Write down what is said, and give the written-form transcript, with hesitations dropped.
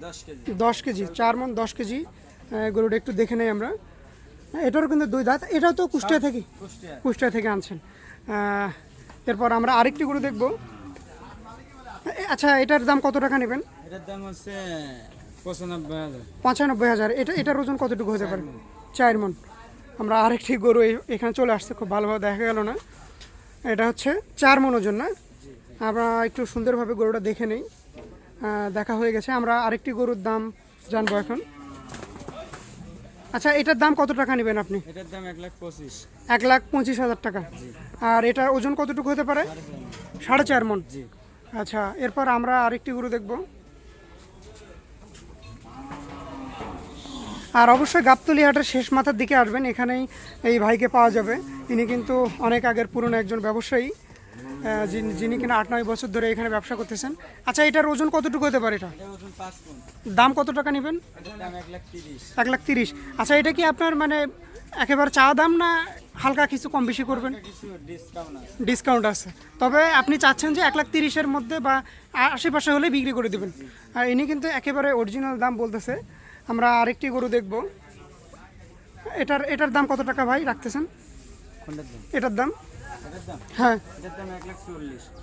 10 KG 4 মণ 10 KG গরুটা একটু দেখে নেই আমরা। এটারও কিন্তু 2 দাঁত, এটাও তো কুষ্টিয়া থেকে আনছেন। এরপর আমরা আরেকটি গরু দেখব। আচ্ছা, এটার দাম কত টাকা নেবেন? এটার দাম হচ্ছে 95,000। 95,000। এটার ওজন কতটুকু হতে পারে? 4 মণ। আমরা আরেকটি গরু এখানে চলে আসছে, খুব ভালোভাবে দেখা গেল না। এটা হচ্ছে 4 মণ ওজন না? আমরা একটু সুন্দরভাবে গরুটা দেখে নেই। দেখা হয়ে গেছে, আমরা আরেকটি গরুর দাম জানবো এখন। আচ্ছা, এটার দাম কত টাকা নেবেন আপনি? এটার দাম 1,25,000। 1,25,000 টাকা। আর এটার ওজন কতটুকু হতে পারে? 4.5 মণ। আচ্ছা, এরপর আমরা আরেকটি গরু দেখব। আর অবশ্যই গাবতলী হাটের শেষ মাথার দিকে আসবেন, এখানেই এই ভাইকে পাওয়া যাবে। ইনি কিন্তু অনেক আগের পুরনো একজন ব্যবসায়ী, যিনি কিনা 8-9 বছর ধরে এখানে ব্যবসা করতেছেন। আচ্ছা, এটার ওজন কতটুকু হতে পারে? এটা ওজন 5 মণ। দাম কত টাকা নেবেন? এটার দাম 1,30,000। 1,30,000। আচ্ছা, এটা কি আপনার মানে একেবারে চা দাম, না হালকা কিছু কম বেশি করবেন? কিছু ডিসকাউন্ট আছে। ডিসকাউন্ট আছে, তবে আপনি চাচ্ছেন যে 1,30,000-এর মধ্যে বা আশেপাশে হলে বিক্রি করে দেবেন। আর ইনি কিন্তু একেবারে অরিজিনাল দাম বলতেছে। আমরা আরেকটি গরু দেখব। এটার দাম কত টাকা ভাই রাখতেছেন? কোনটার দাম? এটার দাম? এটার দাম হ্যাঁ, এটার দাম 1,40,000।